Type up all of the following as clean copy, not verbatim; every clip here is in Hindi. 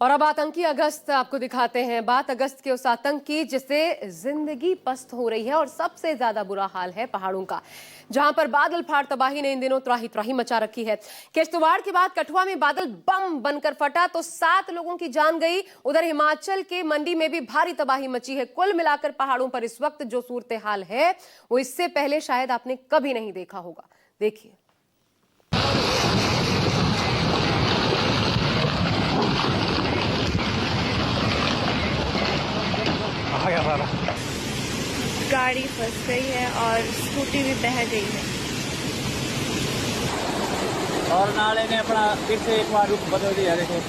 और अब आतंकी अगस्त आपको दिखाते हैं। बात अगस्त के उस आतंक की जिससे जिंदगी पस्त हो रही है और सबसे ज्यादा बुरा हाल है पहाड़ों का, जहां पर बादल फाड़ तबाही ने इन दिनों त्राही त्राही मचा रखी है। किश्तवाड़ के बाद कठुआ में बादल बम बनकर फटा तो 7 लोगों की जान गई। उधर हिमाचल के मंडी में भी भारी तबाही मची है। कुल मिलाकर पहाड़ों पर इस वक्त जो सूरत हाल है वो इससे पहले शायद आपने कभी नहीं देखा होगा। देखिए। गाड़ी फंस गई है और स्कूटी भी बह गई है। और नाले ने अपना फिर से एक बार रुख बदल दिया। देखो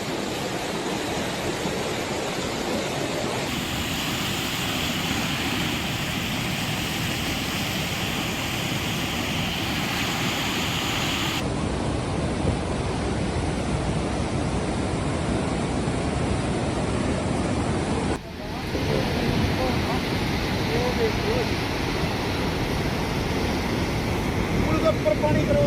पर पानी करो।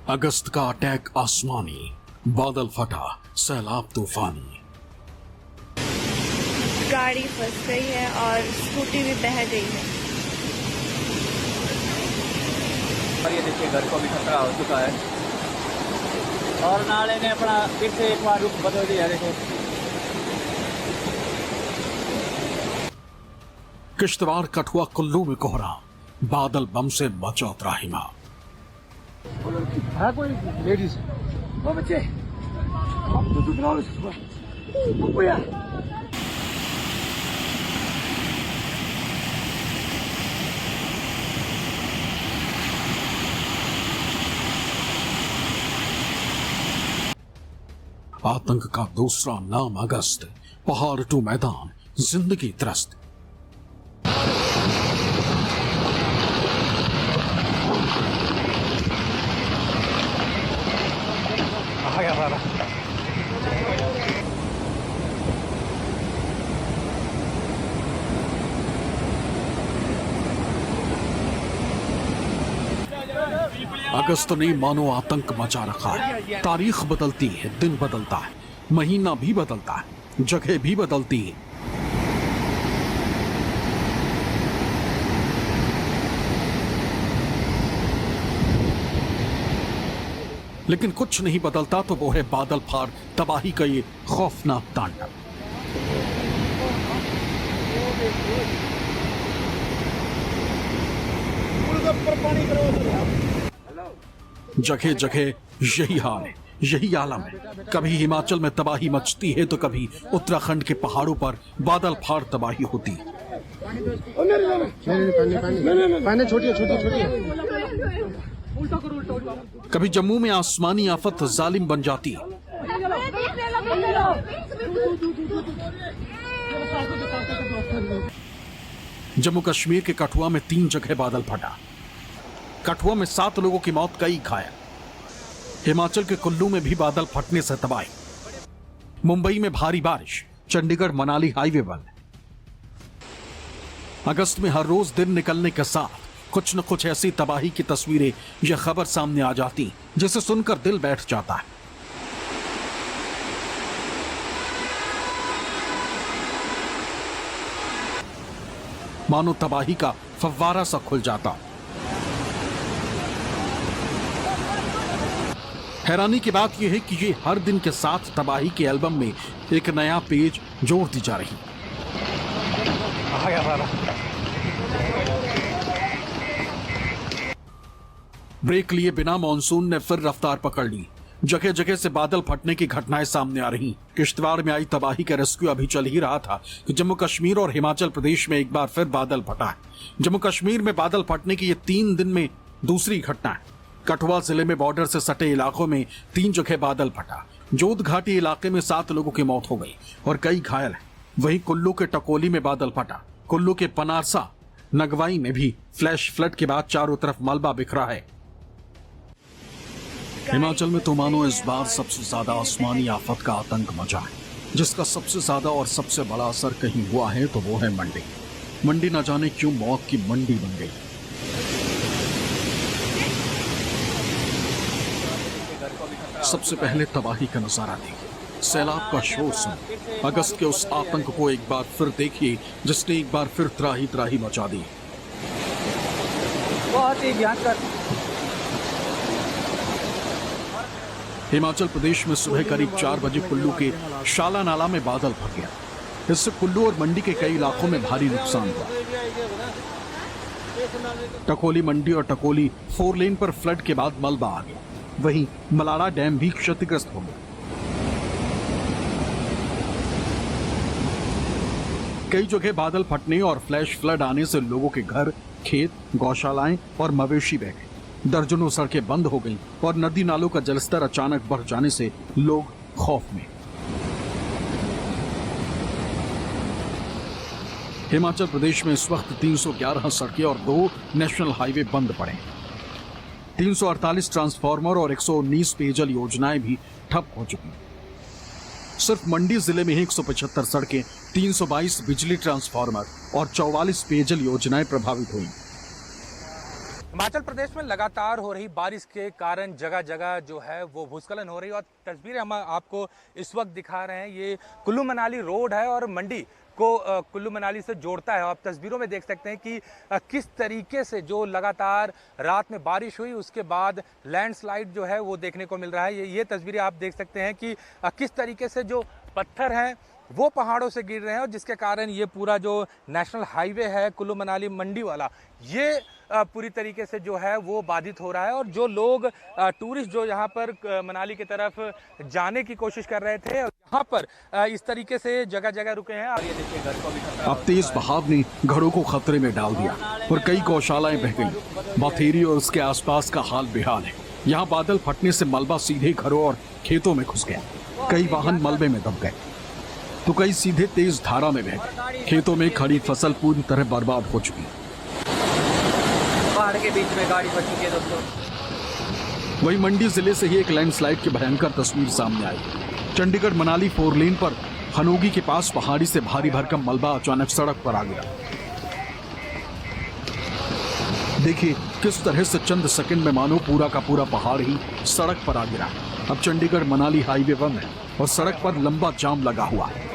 अगस्त का अटैक आसमानी, बादल फटा, सैलाब तूफानी। गाड़ी फंस गई है और स्कूटी भी बह गई है। और ये देखिए घर को भी खतरा हो चुका है और नाले ने अपना फिर से एक बार रुख बदल दिया। देखो किश्तवाड़ कठुआ कुल्लू में कोहरा, बादल बम से मचा त्राहिमाम। कोई लेडीज वो बच्चे आतंक का दूसरा नाम अगस्त, पहाड़ टू मैदान, जिंदगी त्रस्त। अगस्त ने मानो आतंक मचा रखा है। तारीख बदलती है, दिन बदलता है, महीना भी बदलता है, जगह भी बदलती है। लेकिन कुछ नहीं बदलता तो वो है बादल फाड़ तबाही का ये खौफनाक तांडव। जगह जगह यही हाल है, यही आलम है। कभी हिमाचल में तबाही मचती है तो कभी उत्तराखंड के पहाड़ों पर बादल फाड़ तबाही होती है। कभी जम्मू में आसमानी आफत जालिम बन जाती है। जम्मू कश्मीर के कठुआ में 3 जगह बादल फटा। कठुआ में 7 लोगों की मौत, कई घायल। हिमाचल के कुल्लू में भी बादल फटने से तबाही। मुंबई में भारी बारिश, चंडीगढ़ मनाली हाईवे बंद। अगस्त में हर रोज दिन निकलने के साथ कुछ न कुछ ऐसी तबाही की तस्वीरें या खबर सामने आ जाती जिसे सुनकर दिल बैठ जाता है। मानो तबाही का फव्वारा सा खुल जाता। हैरानी की बात यह है कि ये हर दिन के साथ तबाही के एल्बम में एक नया पेज जोड़ दी जा रही। ब्रेक लिए बिना मॉनसून ने फिर रफ्तार पकड़ ली। जगह जगह से बादल फटने की घटनाएं सामने आ रही। किश्तवाड़ में आई तबाही का रेस्क्यू अभी चल ही रहा था कि जम्मू कश्मीर और हिमाचल प्रदेश में एक बार फिर बादल फटा है। जम्मू कश्मीर में बादल फटने की ये 3 दिन में दूसरी घटना है। कठुआ जिले में बॉर्डर से सटे इलाकों में 3 जगह बादल फटा। जोध घाटी इलाके में 7 लोगों की मौत हो गई और कई घायल हैं। वहीं कुल्लू के टकोली में बादल फटा। कुल्लू के पनारसा नगवाई में भी फ्लैश फ्लड के बाद चारों तरफ मलबा बिखरा है। हिमाचल में तो मानो इस बार सबसे ज्यादा आसमानी आफत का आतंक मचा है, जिसका सबसे ज्यादा और सबसे बड़ा असर कहीं हुआ है तो वो है मंडी। मंडी न जाने क्यों मौत की मंडी बन गई। सबसे पहले तबाही का नजारा देखिए, सैलाब का शोर सुनिए, अगस्त के उस आतंक को एक बार फिर देखिए जिसने एक बार फिर त्राही त्राही मचा दी। बहुत ही भयंकर। हिमाचल प्रदेश में सुबह करीब 4 बजे कुल्लू के शाला नाला में बादल फट गया। इससे कुल्लू और मंडी के कई इलाकों में भारी नुकसान हुआ। टकोली मंडी और टकोली 4 लेन पर फ्लड के बाद मलबा आ गया। वहीं मलाड़ा डैम भी क्षतिग्रस्त हो गया। कई जगह बादल फटने और फ्लैश फ्लड आने से लोगों के घर, खेत, गौशालाएं और मवेशी बह गए। दर्जनों सड़कें बंद हो गईं और नदी नालों का जलस्तर अचानक बढ़ जाने से लोग खौफ में। हिमाचल प्रदेश में इस वक्त 311 सड़कें और 2 नेशनल हाईवे बंद पड़े हैं। 348 ट्रांसफार्मर और 119 पेयजल योजनाएं भी ठप हो चुकी हैं। सिर्फ मंडी जिले में ही 175 सड़कें, 322 बिजली ट्रांसफार्मर और 44 पेयजल योजनाएं प्रभावित हुई। हिमाचल प्रदेश में लगातार हो रही बारिश के कारण जगह जगह जो है वो भूस्खलन हो रही है और तस्वीरें हम आपको इस वक्त दिखा रहे हैं। ये कुल्लू मनाली रोड है और मंडी को कुल्लू मनाली से जोड़ता है। आप तस्वीरों में देख सकते हैं कि किस तरीके से जो लगातार रात में बारिश हुई उसके बाद लैंडस्लाइड जो है वो देखने को मिल रहा है। ये तस्वीरें आप देख सकते हैं कि किस तरीके से जो पत्थर हैं वो पहाड़ों से गिर रहे हैं और जिसके कारण ये पूरा जो नेशनल हाईवे है कुल्लू मनाली मंडी वाला, ये पूरी तरीके से जो है वो बाधित हो रहा है। और जो लोग टूरिस्ट जो यहाँ पर मनाली की तरफ जाने की कोशिश कर रहे थे यहाँ पर इस तरीके से जगह जगह रुके हैं। अब तेज बहाव ने घरों को खतरे में डाल दिया और कई गौशालाएं बह गईं। बथेरी और उसके आसपास का हाल बेहाल है। यहाँ बादल फटने से मलबा सीधे घरों और खेतों में घुस गया। कई वाहन मलबे में दब गए तो कई सीधे तेज धारा में बह गए। खेतों में खड़ी फसल पूरी तरह बर्बाद हो चुकी। पहाड़ के बीच में गाड़ी फंस चुकी है दोस्तों। वहीं मंडी जिले से ही एक लैंडस्लाइड की भयंकर तस्वीर सामने आई। चंडीगढ़ मनाली 4 लेन पर हनोगी के पास पहाड़ी से भारी भरकम मलबा अचानक सड़क पर आ गया। देखिए किस तरह से चंद सेकंड में मानो पूरा का पूरा पहाड़ ही सड़क पर आ गिरा। अब चंडीगढ़ मनाली हाईवे बंद है और सड़क पर लंबा जाम लगा हुआ है।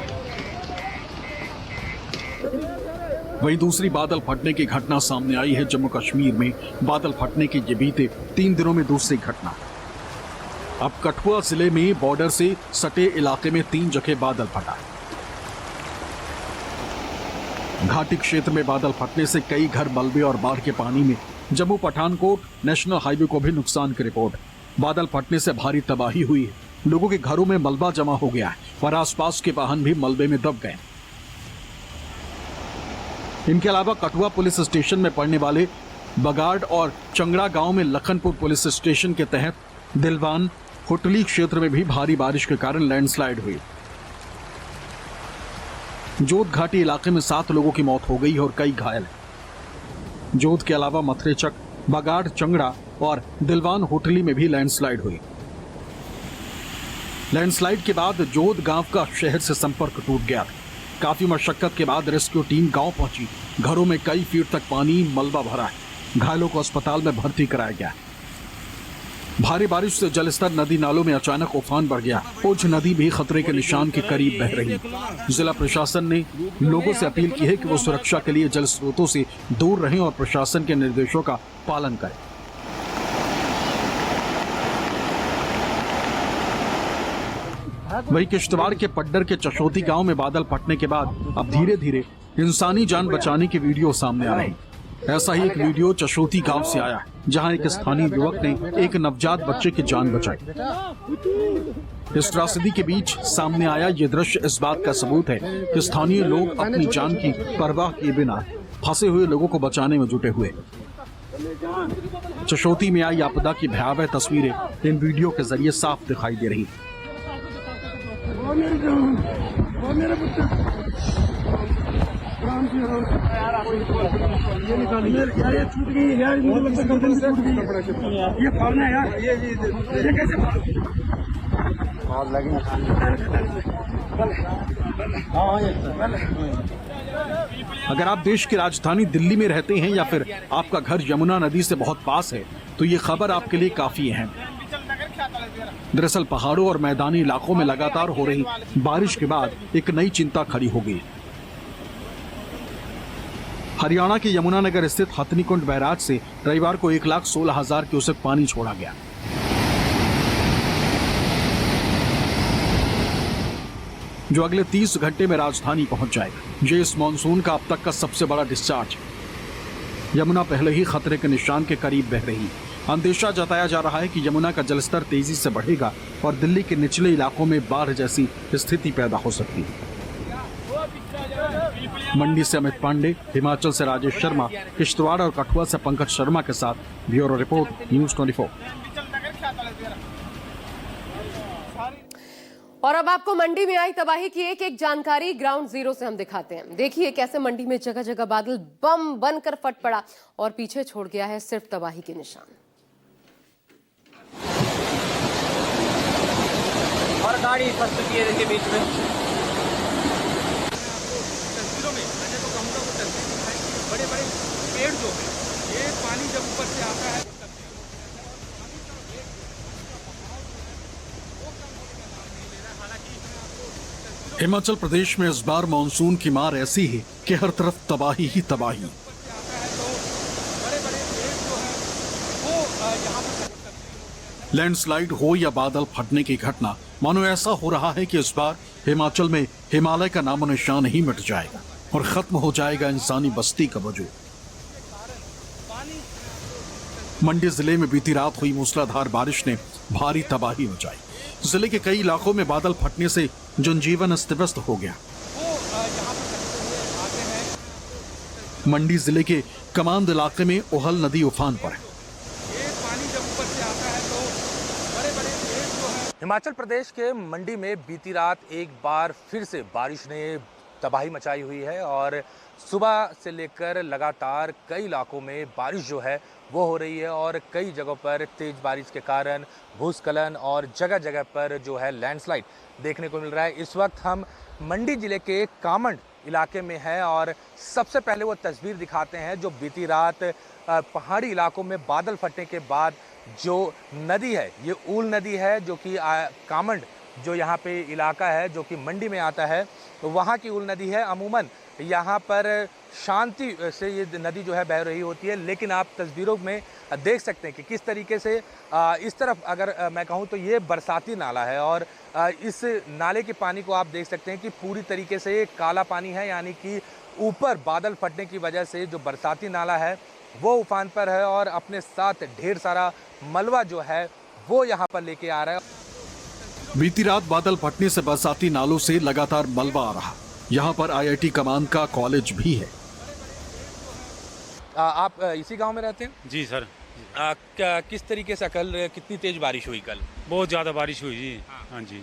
वहीं दूसरी बादल फटने की घटना सामने आई है जम्मू कश्मीर में। बादल फटने की ये बीते 3 दिनों में दूसरी घटना। अब कठुआ जिले में बॉर्डर से सटे इलाके में 3 जगह बादल फटा। घाटी क्षेत्र में बादल फटने से कई घर मलबे और बाढ़ के पानी में। जम्मू पठानकोट नेशनल हाईवे को भी नुकसान की रिपोर्ट। बादल फटने से भारी तबाही हुई है। लोगों के घरों में मलबा जमा हो गया है और आसपास के वाहन भी मलबे में दब गए। इनके अलावा कठुआ पुलिस स्टेशन में पड़ने वाले बगाड़ और चंगड़ा गांव में लखनपुर पुलिस स्टेशन के तहत दिलवान होटली क्षेत्र में भी भारी बारिश के कारण लैंडस्लाइड हुई। जोत घाटी इलाके में 7 लोगों की मौत हो गई और कई घायल हैं। जोत के अलावा मथरेचक, बगाड़, चंगड़ा और दिलवान होटली में भी लैंडस्लाइड हुई। लैंडस्लाइड के बाद जोत गांव का शहर से संपर्क टूट गया। काफी मशक्कत के बाद रेस्क्यू टीम गांव पहुंची। घरों में कई फीट तक पानी मलबा भरा है। घायलों को अस्पताल में भर्ती कराया गया। भारी बारिश से जलस्तर नदी नालों में अचानक उफान बढ़ गया। उज नदी भी खतरे के निशान के करीब बह रही। जिला प्रशासन ने लोगों से अपील की है कि वो सुरक्षा के लिए जल स्रोतों से दूर रहें और प्रशासन के निर्देशों का पालन करें। वहीं किश्तवाड़ के पड्डर के चशोती गांव में बादल फटने के बाद अब धीरे धीरे इंसानी जान बचाने के वीडियो सामने आ रहे हैं। ऐसा ही एक वीडियो चशोती गांव से आया, जहां एक स्थानीय युवक ने एक नवजात बच्चे की जान बचाई। इस त्रासदी के बीच सामने आया ये दृश्य इस बात का सबूत है कि स्थानीय लोग अपनी जान की परवाह किए बिना फंसे हुए लोगों को बचाने में जुटे हुए। चशोती में आई आपदा की भयावह तस्वीरें इन वीडियो के जरिए साफ दिखाई दे रही। ये छूट गई यार, गर्दन से छूट गई। ये फाड़ना है यार, ये कैसे अगर आप देश की राजधानी दिल्ली में रहते हैं या फिर आपका घर यमुना नदी से बहुत पास है तो ये खबर आपके लिए काफी अहम है। दरअसल पहाड़ों और मैदानी इलाकों में लगातार हो रही बारिश के बाद एक नई चिंता खड़ी हो गई। हरियाणा के यमुनानगर स्थित हथनीकुंड बैराज से रविवार को 1,16,000 क्यूसेक पानी छोड़ा गया, जो अगले 30 घंटे में राजधानी पहुंच जाएगा। ये इस मानसून का अब तक का सबसे बड़ा डिस्चार्ज है। यमुना पहले ही खतरे के निशान के करीब बह रही। अंदेशा जताया जा रहा है कि यमुना का जलस्तर तेजी से बढ़ेगा और दिल्ली के निचले इलाकों में बाढ़ जैसी स्थिति पैदा हो सकती है। मंडी से अमित पांडे, हिमाचल से राजेश शर्मा, किश्तवाड़ और कठुआ से पंकज शर्मा के साथ ब्यूरो रिपोर्ट, न्यूज़ 24। और अब आपको मंडी में आई तबाही की एक एक जानकारी ग्राउंड जीरो से हम दिखाते हैं। देखिए कैसे मंडी में जगह जगह बादल बम बनकर फट पड़ा और पीछे छोड़ गया है सिर्फ तबाही के निशान। और गाड़ी फंस चुकी है देखिए बीच में। बड़े बड़े पेड़ जो है, ये पानी जब ऊपर से आता है हिमाचल प्रदेश में इस बार मानसून की मार ऐसी है कि हर तरफ तबाही ही तबाही। लैंडस्लाइड हो या बादल फटने की घटना, मानो ऐसा हो रहा है कि इस बार हिमाचल में हिमालय का नामो निशान ही मिट जाएगा और खत्म हो जाएगा इंसानी बस्ती का वजूद। मंडी जिले में बीती रात हुई मूसलाधार बारिश ने भारी तबाही मचाई। जिले के कई इलाकों में बादल फटने से जनजीवन अस्त व्यस्त हो गया। मंडी जिले के कमांद इलाके में ओहल नदी उफान पर है। हिमाचल प्रदेश के मंडी में बीती रात एक बार फिर से बारिश ने तबाही मचाई हुई है और सुबह से लेकर लगातार कई इलाकों में बारिश जो है वो हो रही है और कई जगहों पर तेज बारिश के कारण भूस्खलन और जगह जगह पर जो है लैंडस्लाइड देखने को मिल रहा है। इस वक्त हम मंडी जिले के कामंड इलाके में हैं और सबसे पहले वो तस्वीर दिखाते हैं जो बीती रात पहाड़ी इलाकों में बादल फटने के बाद जो नदी है, ये ऊल नदी है जो कि कामंड जो यहाँ पे इलाका है जो कि मंडी में आता है, तो वहाँ की ऊल नदी है। अमूमन यहाँ पर शांति से ये नदी जो है बह रही होती है, लेकिन आप तस्वीरों में देख सकते हैं कि किस तरीके से इस तरफ अगर मैं कहूँ तो ये बरसाती नाला है और इस नाले के पानी को आप देख सकते हैं कि पूरी तरीके से काला पानी है, यानी कि ऊपर बादल फटने की वजह से जो बरसाती नाला है वो उफान पर है और अपने साथ ढेर सारा मलबा जो है वो यहाँ पर लेके आ रहा है। बीती रात बादल फटने से बरसाती नालों से लगातार मलबा आ रहा। यहाँ पर IIT कमांद का कॉलेज भी है। आप इसी गांव में रहते हैं? जी सर। किस तरीके से कल कितनी तेज बारिश हुई? कल बहुत ज़्यादा बारिश हुई जी। हाँ जी।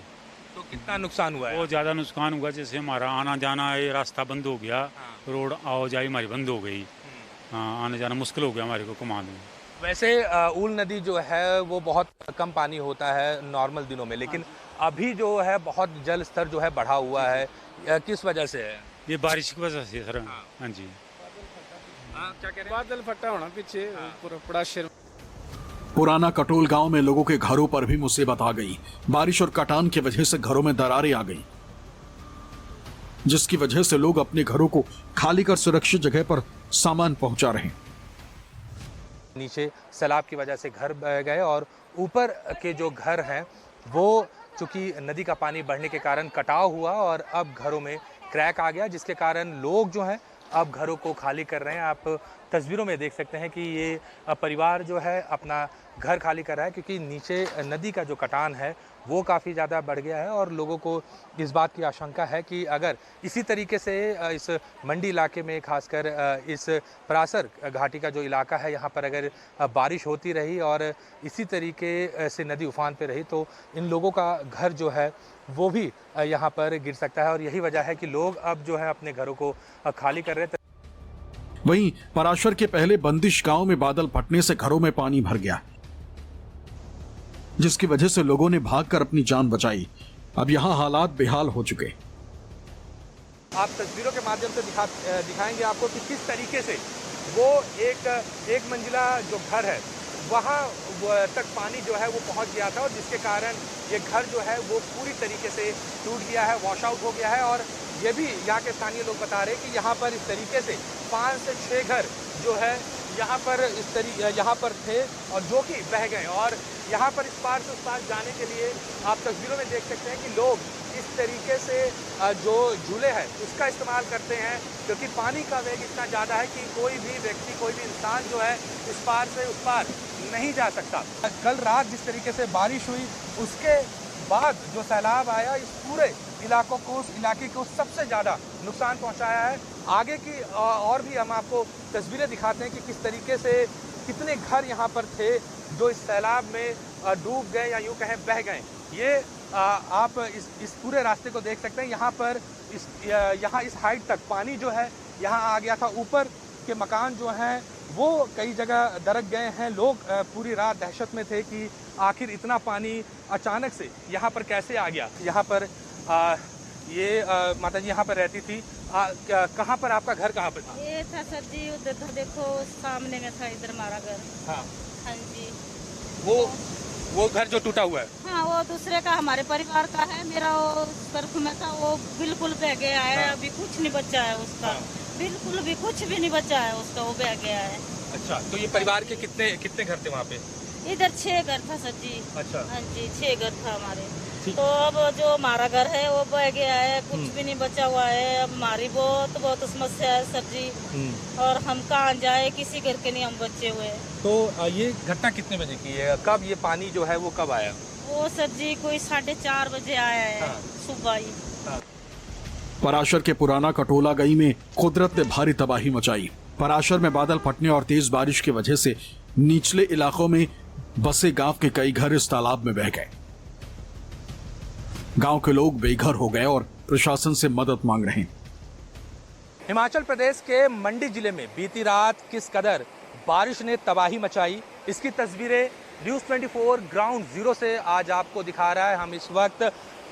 तो कितना नुकसान हुआ है? बहुत ज़्यादा नुकसान हुआ, जैसे हमारा आना जाना ये रास्ता बंद हो गया। रोड आवाजाही हमारी बंद हो गई। हाँ, आना जाना मुश्किल हो गया हमारे को कमांड में। वैसे ऊल नदी जो है वो बहुत कम पानी होता है नॉर्मल दिनों में, लेकिन अभी जो है बहुत जल स्तर जो है बढ़ा हुआ है। किस वजह से है? ये बारिश की वजह से सर। हाँ जी। क्या कह रहे हैं? बादल फटा होना पीछे पूरा पड़ाशर। पुराना कटोल गांव में लोगों के घरों पर भी मुसीबत आ गई। बारिश और कटान की वजह से घरों में दरारें आ गई, जिसकी वजह से लोग अपने घरों को खाली कर सुरक्षित जगह पर सामान पहुंचा रहे हैं। नीचे सैलाब की वजह से घर बह गए और ऊपर के जो घर हैं वो चूंकि नदी का पानी बढ़ने के कारण कटाव हुआ और अब घरों में क्रैक आ गया, जिसके कारण लोग जो हैं अब घरों को खाली कर रहे हैं। आप तस्वीरों में देख सकते हैं कि ये परिवार जो है अपना घर खाली कर रहा है क्योंकि नीचे नदी का जो कटान है वो काफ़ी ज़्यादा बढ़ गया है और लोगों को इस बात की आशंका है कि अगर इसी तरीके से इस मंडी इलाके में खासकर इस परासर घाटी का जो इलाका है यहाँ पर अगर बारिश होती रही और इसी तरीके से नदी उफान पे रही तो इन लोगों का घर जो है वो भी यहाँ पर गिर सकता है और यही वजह है कि लोग अब जो है अपने घरों को खाली कर रहे हैं। वहीं पराशर के पहले बंदिश गांव में बादल फटने से घरों में पानी भर गया, जिसकी वजह से लोगों ने भागकर अपनी जान बचाई। अब यहां हालात बेहाल हो चुके। आप तस्वीरों के माध्यम से दिखाएंगे आपको कि किस तरीके से वो एक मंजिला जो घर है वहाँ तक पानी जो है वो पहुँच गया था, और जिसके कारण ये घर जो है वो पूरी तरीके से टूट गया है, वॉश आउट हो गया है। और ये भी यहाँ के स्थानीय लोग बता रहे हैं कि यहाँ पर इस तरीके से 5 से 6 घर जो है यहाँ पर थे और जो कि बह गए। और यहाँ पर इस पार से उस पार जाने के लिए आप तस्वीरों में देख सकते हैं कि लोग इस तरीके से जो झूले हैं उसका इस्तेमाल करते हैं, क्योंकि पानी का वेग इतना ज़्यादा है कि कोई भी व्यक्ति, कोई भी इंसान जो है इस पार से उस पार नहीं जा सकता। कल रात जिस तरीके से बारिश हुई उसके बाद जो सैलाब आया, इस पूरे इलाके को सबसे ज़्यादा नुकसान पहुंचाया है। आगे की और भी हम आपको तस्वीरें दिखाते हैं कि किस तरीके से कितने घर यहाँ पर थे जो इस सैलाब में डूब गए या यूँ कहें बह गए। ये आप इस पूरे रास्ते को देख सकते हैं। यहाँ पर यहाँ इस हाइट तक पानी जो है यहाँ आ गया था। ऊपर के मकान जो हैं वो कई जगह दरक गए हैं। लोग पूरी रात दहशत में थे कि आखिर इतना पानी अचानक से यहाँ पर कैसे आ गया। यहाँ पर ये माता जी यहाँ पर रहती थी। कहाँ पर आपका घर कहाँ पर था? ये था सर जी, उधर देखो सामने में था, इधर हमारा घर। हाँ हाँ जी। वो घर जो टूटा हुआ है? हाँ, वो दूसरे का, हमारे परिवार का है। मेरा वो तरफ में था, वो बिल्कुल बह गया है। हाँ। अभी कुछ नहीं बचा है उसका। हाँ। बिल्कुल भी कुछ भी नहीं बचा है उसका, वो बह गया है। अच्छा, तो ये परिवार के कितने घर थे वहाँ पे? इधर 6 घर था सर जी। अच्छा। हाँ जी, 6 घर था हमारे। तो अब जो हमारा घर है वो बह गया है, कुछ भी नहीं बचा हुआ है। अब हमारी बहुत समस्या है सर जी, और हम कहाँ जाए, किसी घर के नहीं हम बचे हुए। तो ये घटना कितने बजे की है? कब ये पानी जो है वो कब आया? वो सर जी कोई 4:30 बजे आया है। हाँ। सुबह ही। हाँ। पराशर के पुराना कटोला गई में कुदरत ने भारी तबाही मचाई। पराशर में बादल फटने और तेज बारिश की वजह से निचले इलाकों में बसे गांव के कई घर इस तालाब में बह गए। गांव के लोग बेघर हो गए और प्रशासन से मदद मांग रहे हैं। हिमाचल प्रदेश के मंडी जिले में बीती रात किस कदर बारिश ने तबाही मचाई, इसकी तस्वीरें न्यूज़ 24 ग्राउंड जीरो से आज आपको दिखा रहा है। हम इस वक्त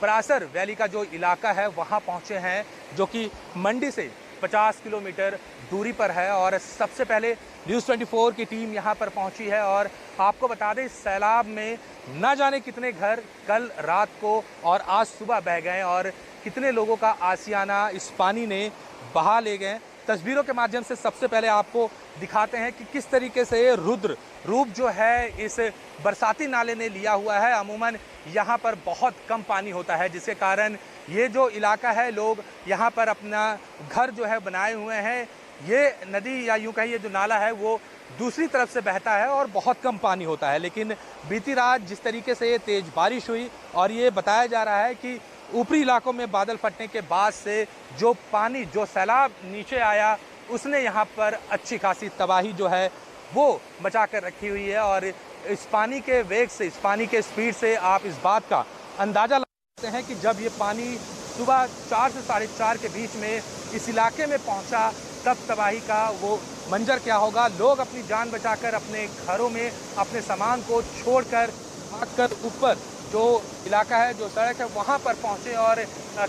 परासर वैली का जो इलाका है वहां पहुंचे हैं, जो कि मंडी से 50 किलोमीटर दूरी पर है। और सबसे पहले न्यूज़ 24 की टीम यहां पर पहुंची है। और आपको बता दें, इस सैलाब में न जाने कितने घर कल रात को और आज सुबह बह गए और कितने लोगों का आशियाना इस पानी ने बहा ले गए। तस्वीरों के माध्यम से सबसे पहले आपको दिखाते हैं कि किस तरीके से रुद्र रूप जो है इस बरसाती नाले ने लिया हुआ है। अमूमन यहाँ पर बहुत कम पानी होता है, जिसके कारण ये जो इलाका है, लोग यहाँ पर अपना घर जो है बनाए हुए हैं। ये नदी या यूँ कहिए जो नाला है वो दूसरी तरफ से बहता है और बहुत कम पानी होता है। लेकिन बीती रात जिस तरीके से ये तेज़ बारिश हुई और ये बताया जा रहा है कि ऊपरी इलाकों में बादल फटने के बाद से जो पानी, जो सैलाब नीचे आया, उसने यहाँ पर अच्छी खासी तबाही जो है वो मचा कर रखी हुई है। और इस पानी के वेग से, इस पानी के स्पीड से आप इस बात का अंदाज़ा लगा सकते हैं कि जब ये पानी सुबह 4 से 4:30 के बीच में इस इलाके में पहुँचा, तब तबाही का वो मंजर क्या होगा। लोग अपनी जान बचाकर अपने घरों में अपने सामान को छोड़कर भागकर ऊपर जो इलाका है, जो सड़क है, वहाँ पर पहुँचे और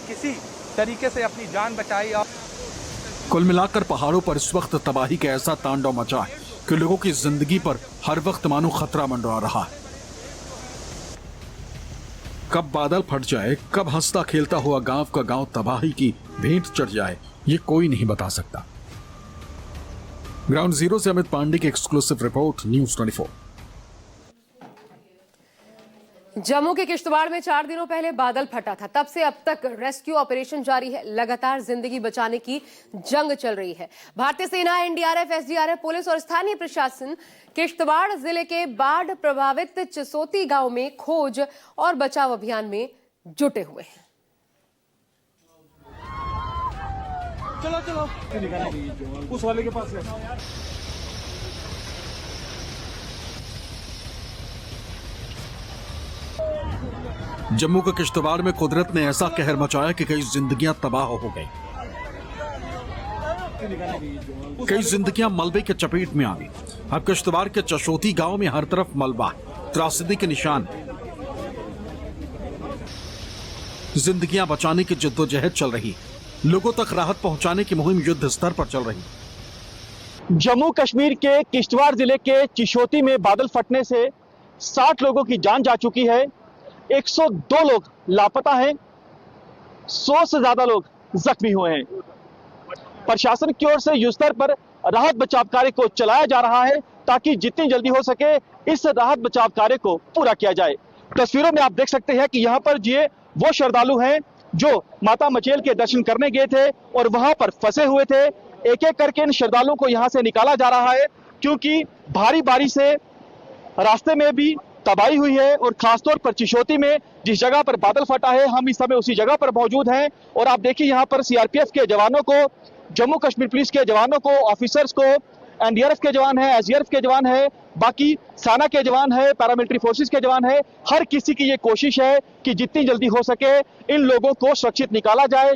किसी तरीके से अपनी जान बचाई। और कुल मिलाकर पहाड़ों पर इस वक्त तबाही का ऐसा तांडव मचा है कि लोगों की जिंदगी पर हर वक्त मानो खतरा मंडरा रहा है। कब बादल फट जाए, कब हंसता खेलता हुआ गांव का गांव तबाही की भेंट चढ़ जाए, ये कोई नहीं बता सकता। ग्राउंड जीरो से अमित पांडे की एक्सक्लूसिव रिपोर्ट, न्यूज़ 24। जम्मू के किश्तवाड़ में 4 दिनों पहले बादल फटा था। तब से अब तक रेस्क्यू ऑपरेशन जारी है। लगातार जिंदगी बचाने की जंग चल रही है। भारतीय सेना, एनडीआरएफ, एसडीआरएफ, पुलिस और स्थानीय प्रशासन किश्तवाड़ जिले के बाढ़ प्रभावित चिसोती गांव में खोज और बचाव अभियान में जुटे हुए हैं। चलो उस वाले के पास है। जम्मू के किश्तवाड़ में कुदरत ने ऐसा कहर मचाया कि कई जिंदगियां तबाह हो गई। कई जिंदगियां मलबे के चपेट में आ गई। अब किश्तवाड़ के चशोती गांव में हर तरफ मलबा, त्रासदी के निशान। जिंदगियां बचाने की जद्दोजहद चल रही, लोगों तक राहत पहुंचाने की मुहिम युद्ध स्तर पर चल रही। जम्मू कश्मीर के किश्तवाड़ जिले के चिशोती में बादल फटने से 60 लोगों की जान जा चुकी है। 102 लोग लापता हैं, 100 से ज्यादा लोग जख्मी हुए हैं। प्रशासन की ओर से युद्ध स्तर पर राहत बचाव कार्य को चलाया जा रहा है ताकि जितनी जल्दी हो सके इस राहत बचाव कार्य को पूरा किया जाए। तस्वीरों में आप देख सकते हैं कि यहाँ पर ये वो श्रद्धालु हैं जो माता मचेल के दर्शन करने गए थे और वहां पर फंसे हुए थे। एक एक करके इन श्रद्धालुओं को यहाँ से निकाला जा रहा है क्योंकि भारी बारिश से रास्ते में भी तबाही हुई है और खासतौर पर चिशोती में जिस जगह पर बादल फटा है हम इस समय उसी जगह पर मौजूद हैं। और आप देखिए यहाँ पर सीआरपीएफ के जवानों को, जम्मू कश्मीर पुलिस के जवानों को, ऑफिसर्स को, एनडीआरएफ के जवान है, एसडीआरएफ के जवान है, बाकी सेना के जवान है, पैरामिलिट्री फोर्सेस के जवान है। हर किसी की ये कोशिश है कि जितनी जल्दी हो सके इन लोगों को सुरक्षित निकाला जाए।